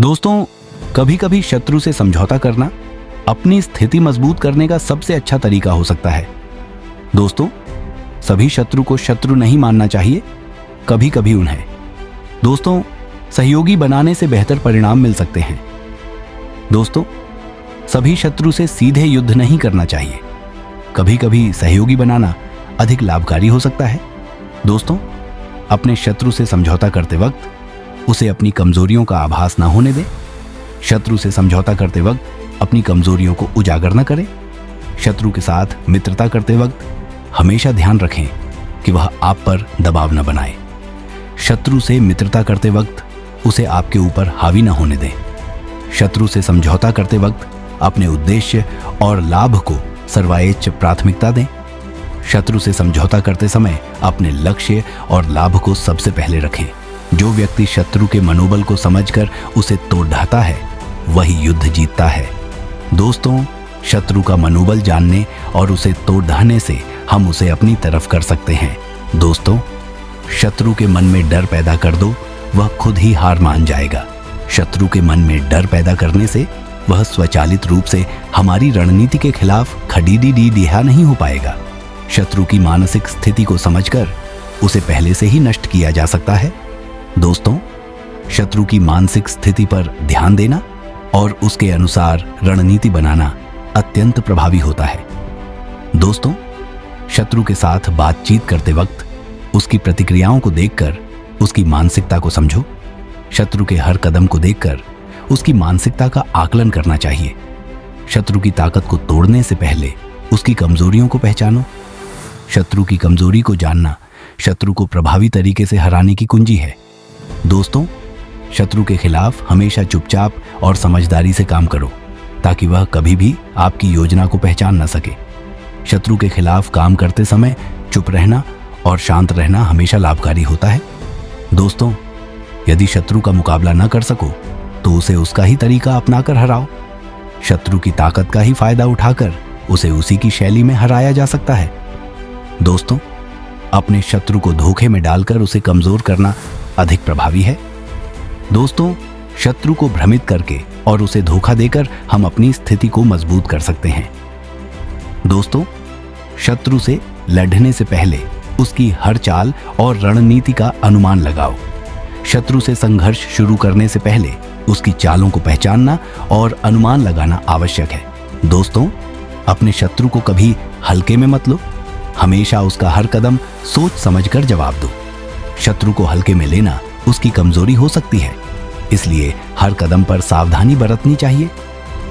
दोस्तों, कभी कभी शत्रु से समझौता करना अपनी स्थिति मजबूत करने का सबसे अच्छा तरीका हो सकता है। दोस्तों, सभी शत्रु को शत्रु नहीं मानना चाहिए, कभी कभी उन्हें दोस्तों सहयोगी बनाने से बेहतर परिणाम मिल सकते हैं। दोस्तों, सभी शत्रु से सीधे युद्ध नहीं करना चाहिए, कभी कभी सहयोगी बनाना अधिक लाभकारी हो सकता है। दोस्तों, अपने शत्रु से समझौता करते वक्त उसे अपनी कमजोरियों का आभास न होने दें। शत्रु से समझौता करते वक्त अपनी कमजोरियों को उजागर न करें। शत्रु के साथ मित्रता करते वक्त हमेशा ध्यान रखें कि वह आप पर दबाव न बनाए। शत्रु से मित्रता करते वक्त उसे आपके ऊपर हावी न होने दें। शत्रु से समझौता करते वक्त अपने उद्देश्य और लाभ को सर्वोच्च प्राथमिकता दें। शत्रु से समझौता करते समय अपने लक्ष्य और लाभ को सबसे पहले रखें। जो व्यक्ति शत्रु के मनोबल को समझकर उसे तोड़ ढाता है, वही युद्ध जीतता है। दोस्तों, शत्रु का मनोबल जानने और उसे तोड़ ढाने से हम उसे अपनी तरफ कर सकते हैं। दोस्तों, शत्रु के मन में डर पैदा कर दो, वह खुद ही हार मान जाएगा। शत्रु के मन में डर पैदा करने से वह स्वचालित रूप से हमारी रणनीति के खिलाफ खड़ीदिहा नहीं हो पाएगा। शत्रु की मानसिक स्थिति को समझकर उसे पहले से ही नष्ट किया जा सकता है। दोस्तों, शत्रु की मानसिक स्थिति पर ध्यान देना और उसके अनुसार रणनीति बनाना अत्यंत प्रभावी होता है। दोस्तों, शत्रु के साथ बातचीत करते वक्त उसकी प्रतिक्रियाओं को देखकर उसकी मानसिकता को समझो। शत्रु के हर कदम को देखकर उसकी मानसिकता का आकलन करना चाहिए। शत्रु की ताकत को तोड़ने से पहले उसकी कमजोरियों को पहचानो। शत्रु की कमजोरी को जानना शत्रु को प्रभावी तरीके से हराने की कुंजी है। दोस्तों, शत्रु के खिलाफ हमेशा चुपचाप और समझदारी से काम करो, ताकि वह कभी भी आपकी योजना को पहचान न सके। शत्रु के खिलाफ काम करते समय चुप रहना और शांत रहना हमेशा लाभकारी होता है। दोस्तों, यदि शत्रु का मुकाबला न कर सको तो उसे उसका ही तरीका अपनाकर हराओ। शत्रु की ताकत का ही फायदा उठाकर उसे उसी की शैली में हराया जा सकता है। दोस्तों, अपने शत्रु को धोखे में डालकर उसे कमजोर करना अधिक प्रभावी है। दोस्तों, शत्रु को भ्रमित करके और उसे धोखा देकर हम अपनी स्थिति को मजबूत कर सकते हैं। दोस्तों, शत्रु से लड़ने से पहले उसकी हर चाल और रणनीति का अनुमान लगाओ। शत्रु से संघर्ष शुरू करने से पहले उसकी चालों को पहचानना और अनुमान लगाना आवश्यक है। दोस्तों, अपने शत्रु को कभी हल्के में मत लो, हमेशा उसका हर कदम सोच समझकर जवाब दो। शत्रु को हल्के में लेना उसकी कमजोरी हो सकती है, इसलिए हर कदम पर सावधानी बरतनी चाहिए।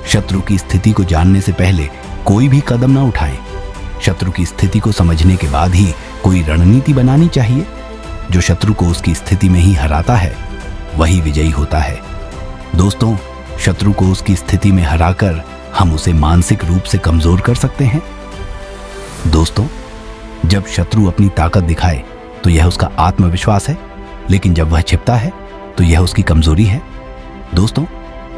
शत्रु की स्थिति को जानने से पहले कोई भी कदम न उठाएं। शत्रु की स्थिति को समझने के बाद ही कोई रणनीति बनानी चाहिए। जो शत्रु को उसकी स्थिति में ही हराता है, वही विजयी होता है। दोस्तों, शत्रु को उसकी स्थिति में हराकर हम उसे मानसिक रूप से कमजोर कर सकते हैं। दोस्तों, जब शत्रु अपनी ताकत दिखाए तो यह उसका आत्मविश्वास है, लेकिन जब वह छिपता है तो यह उसकी कमजोरी है। दोस्तों,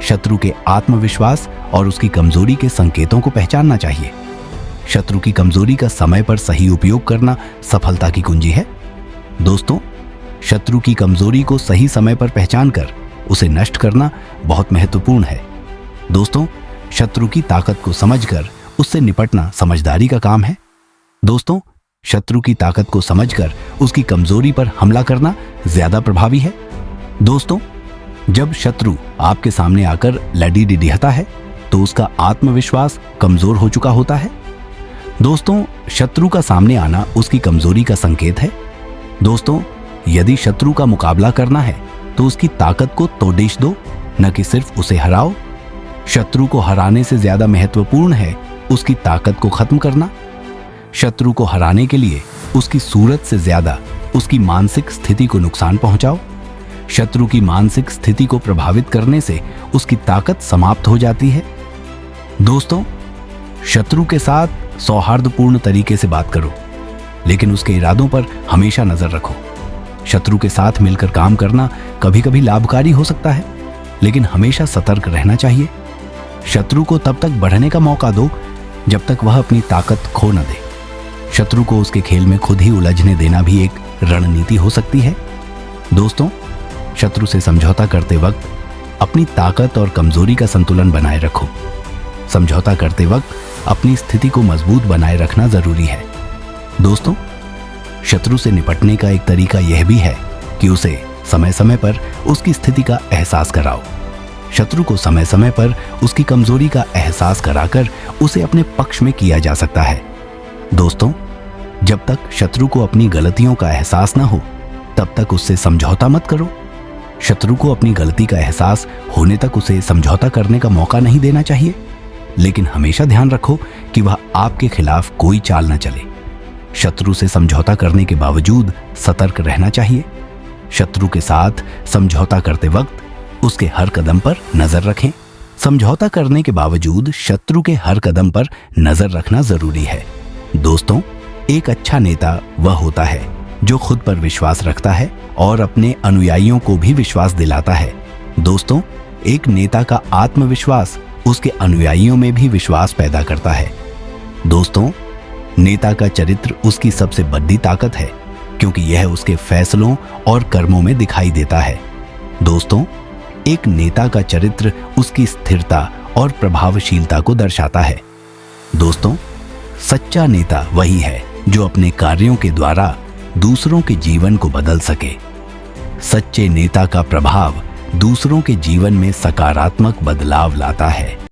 शत्रु के आत्मविश्वास और उसकी कमजोरी के संकेतों को पहचानना चाहिए। शत्रु की कमजोरी का समय पर सही उपयोग करना सफलता की कुंजी है। दोस्तों, शत्रु की कमजोरी को सही समय पर पहचानकर उसे नष्ट करना बहुत महत्वपूर्ण है। दोस्तों, शत्रु की ताकत को समझकर उससे निपटना समझदारी का काम है। दोस्तों, शत्रु की ताकत को समझकर उसकी कमजोरी पर हमला करना ज्यादा प्रभावी है। दोस्तों, जब शत्रु आपके सामने आकर लड़ीदिहाता है तो उसका आत्मविश्वास कमजोर हो चुका होता है। दोस्तों, शत्रु का सामने आना उसकी कमजोरी का संकेत है। दोस्तों, यदि शत्रु का मुकाबला करना है तो उसकी ताकत को तोड़ेश दो, न कि सिर्फ उसे हराओ। शत्रु को हराने से ज्यादा महत्वपूर्ण है उसकी ताकत को खत्म करना। शत्रु को हराने के लिए उसकी सूरत से ज्यादा उसकी मानसिक स्थिति को नुकसान पहुंचाओ। शत्रु की मानसिक स्थिति को प्रभावित करने से उसकी ताकत समाप्त हो जाती है। दोस्तों, शत्रु के साथ सौहार्दपूर्ण तरीके से बात करो, लेकिन उसके इरादों पर हमेशा नजर रखो। शत्रु के साथ मिलकर काम करना कभी कभी लाभकारी हो सकता है, लेकिन हमेशा सतर्क रहना चाहिए। शत्रु को तब तक बढ़ने का मौका दो जब तक वह अपनी ताकत खो न दे। शत्रु को उसके खेल में खुद ही उलझने देना भी एक रणनीति हो सकती है। दोस्तों, शत्रु से समझौता करते वक्त अपनी ताकत और कमजोरी का संतुलन बनाए रखो। समझौता करते वक्त अपनी स्थिति को मजबूत बनाए रखना जरूरी है। दोस्तों, शत्रु से निपटने का एक तरीका यह भी है कि उसे समय समय पर उसकी स्थिति का एहसास कराओ। शत्रु को समय समय पर उसकी कमजोरी का एहसास कराकर उसे अपने पक्ष में किया जा सकता है। दोस्तों, जब तक शत्रु को अपनी गलतियों का एहसास ना हो तब तक उससे समझौता मत करो। शत्रु को अपनी गलती का एहसास होने तक उसे समझौता करने का मौका नहीं देना चाहिए, लेकिन हमेशा ध्यान रखो कि वह आपके खिलाफ कोई चाल न चले। शत्रु से समझौता करने के बावजूद सतर्क रहना चाहिए। शत्रु के साथ समझौता करते वक्त उसके हर कदम पर नजर रखें। समझौता करने के बावजूद शत्रु के हर कदम पर नजर रखना जरूरी है। दोस्तों, एक अच्छा नेता वह होता है जो खुद पर विश्वास रखता है और अपने अनुयायियों को भी विश्वास दिलाता है। दोस्तों, एक नेता का आत्मविश्वास उसके अनुयायियों में भी विश्वास पैदा करता है। दोस्तों, नेता का चरित्र उसकी सबसे बड़ी ताकत है, क्योंकि यह उसके फैसलों और कर्मों में दिखाई देता है। दोस्तों, एक नेता का चरित्र उसकी स्थिरता और प्रभावशीलता को दर्शाता है। दोस्तों, सच्चा नेता वही है जो अपने कार्यों के द्वारा दूसरों के जीवन को बदल सके। सच्चे नेता का प्रभाव दूसरों के जीवन में सकारात्मक बदलाव लाता है।